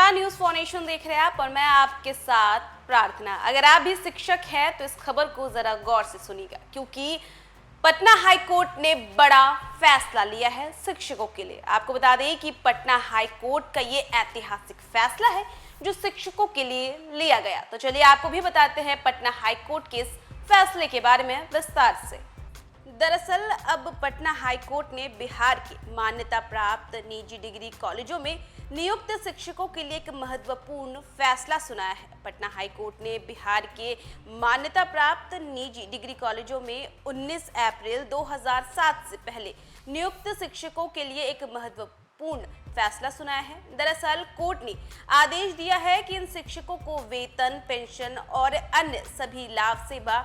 नमस्कार, news for nation देख रहे हैं आप और मैं आपके साथ प्रार्थना। अगर आप भी शिक्षक हैं तो इस खबर को जरा गौर से सुनिएगा, क्योंकि पटना हाई कोर्ट ने बड़ा फैसला लिया है शिक्षकों के लिए। आपको बता दें कि पटना हाई कोर्ट का ये ऐतिहासिक फैसला है जो शिक्षकों के लिए लिया गया। तो चलिए आपको भी बताते हैं पटना हाई कोर्ट के इस फैसले के बारे में विस्तार से। दरअसल अब पटना हाई कोर्ट ने बिहार के मान्यता प्राप्त निजी डिग्री कॉलेजों में नियुक्त शिक्षकों के लिए एक महत्वपूर्ण फैसला सुनाया है। पटना हाई कोर्ट ने बिहार के मान्यता प्राप्त निजी डिग्री कॉलेजों में 19 अप्रैल 2007 से पहले नियुक्त शिक्षकों के लिए एक महत्वपूर्ण फैसला सुनाया है। दरअसल कोर्ट ने आदेश दिया है कि इन शिक्षकों को वेतन, पेंशन और अन्य सभी लाभ सेवा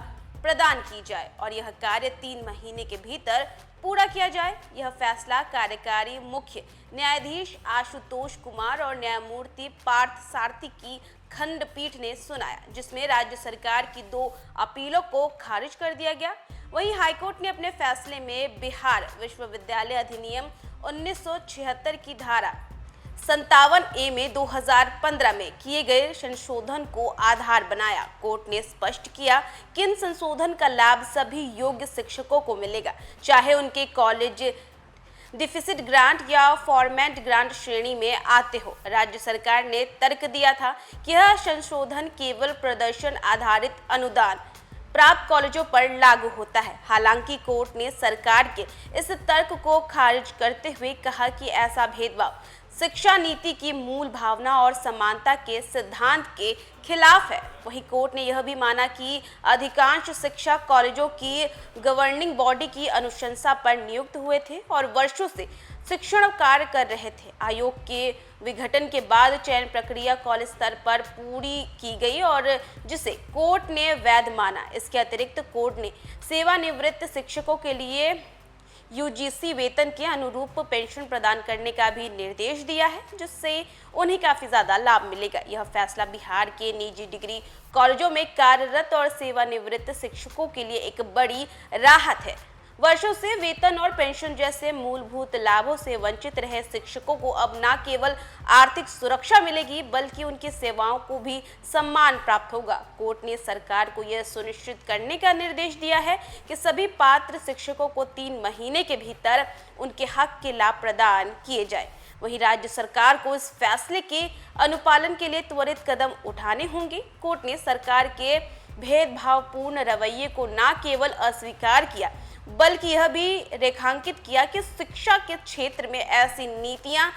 प्रदान की जाए और यह कार्य 3 महीने के भीतर पूरा किया जाए। यह फैसला कार्यकारी मुख्य न्यायाधीश आशुतोष कुमार और न्यायमूर्ति पार्थ सारथी की खंडपीठ ने सुनाया, जिसमें राज्य सरकार की 2 अपीलों को खारिज कर दिया गया। वहीं हाईकोर्ट ने अपने फैसले में बिहार विश्वविद्यालय अधिनियम 1976 की धारा 57A में 2015 में किए गए संशोधन को आधार बनाया। कोर्ट ने स्पष्ट किया कि इन संशोधन का लाभ सभी योग्य शिक्षकों को मिलेगा, चाहे उनके कॉलेज डिफिसिट ग्रांट या फॉर्मेट ग्रांट श्रेणी में आते हो। राज्य सरकार ने तर्क दिया था कि यह संशोधन केवल प्रदर्शन आधारित अनुदान प्राप्त कॉलेजों पर लागू होता है। हालांकि कोर्ट ने सरकार के इस तर्क को खारिज करते हुए कहा कि ऐसा भेदभाव शिक्षा नीति की मूल भावना और समानता के सिद्धांत के खिलाफ है। वहीं कोर्ट ने यह भी माना कि अधिकांश शिक्षक कॉलेजों की गवर्निंग बॉडी की अनुशंसा पर नियुक्त हुए थे और वर्षों से शिक्षण कार्य कर रहे थे। आयोग के विघटन के बाद चयन प्रक्रिया कॉलेज स्तर पर पूरी की गई और जिसे कोर्ट ने वैध माना। इसके अतिरिक्त कोर्ट ने सेवानिवृत्त शिक्षकों के लिए यूजीसी वेतन के अनुरूप पेंशन प्रदान करने का भी निर्देश दिया है, जिससे उन्हें काफी ज्यादा लाभ मिलेगा। यह फैसला बिहार के निजी डिग्री कॉलेजों में कार्यरत और सेवानिवृत्त शिक्षकों के लिए एक बड़ी राहत है। वर्षों से वेतन और पेंशन जैसे मूलभूत लाभों से वंचित रहे शिक्षकों को अब न केवल आर्थिक सुरक्षा मिलेगी, बल्कि उनकी सेवाओं को भी सम्मान प्राप्त होगा। कोर्ट ने सरकार को यह सुनिश्चित करने का निर्देश दिया है कि सभी पात्र शिक्षकों को 3 महीने के भीतर उनके हक के लाभ प्रदान किए जाए। वहीं राज्य सरकार को इस फैसले के अनुपालन के लिए त्वरित कदम उठाने होंगे। कोर्ट ने सरकार के भेदभावपूर्ण रवैये को न केवल अस्वीकार किया, बल्कि यह भी रेखांकित किया कि शिक्षा के क्षेत्र में ऐसी नीतियां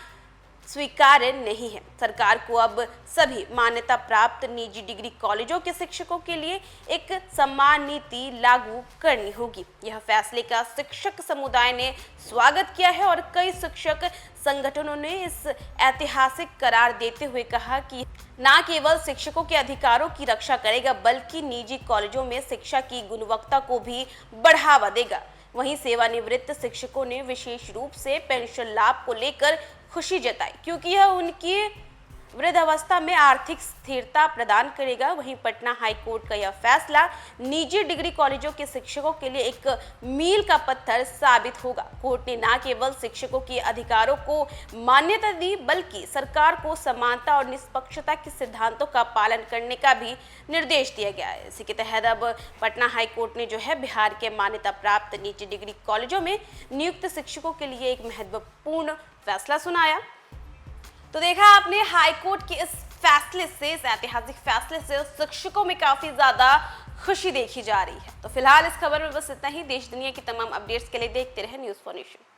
स्वीकार्य नहीं है। सरकार को अब सभी मान्यता प्राप्त निजी डिग्री कॉलेजों के शिक्षकों के लिए एक समान नीति लागू करनी होगी। यह फैसले का शिक्षक समुदाय ने स्वागत किया है और कई शिक्षक संगठनों ने इस ऐतिहासिक करार देते हुए कहा कि न केवल शिक्षकों के अधिकारों की रक्षा करेगा, बल्कि निजी कॉलेजों में शिक्षा की गुणवत्ता को भी बढ़ावा देगा। वहीं सेवानिवृत्त शिक्षकों ने विशेष रूप से पेंशन लाभ को लेकर खुशी जताई, क्योंकि यह उनकी वृद्धावस्था में आर्थिक स्थिरता प्रदान करेगा। वहीं पटना हाई कोर्ट का यह फैसला निजी डिग्री कॉलेजों के शिक्षकों के लिए एक मील का पत्थर साबित होगा। कोर्ट ने न केवल शिक्षकों के अधिकारों को मान्यता दी, बल्कि सरकार को समानता और निष्पक्षता के सिद्धांतों का पालन करने का भी निर्देश दिया गया है। इसी के तहत अब पटना हाई कोर्ट ने जो है बिहार के मान्यता प्राप्त निजी डिग्री कॉलेजों में नियुक्त शिक्षकों के लिए एक महत्वपूर्ण फैसला सुनाया। तो देखा आपने हाई कोर्ट के इस फैसले से, इस ऐतिहासिक फैसले से शिक्षकों में काफी ज्यादा खुशी देखी जा रही है। तो फिलहाल इस खबर में बस इतना ही। देश दुनिया की तमाम अपडेट्स के लिए देखते रहे न्यूज फॉर नेशन।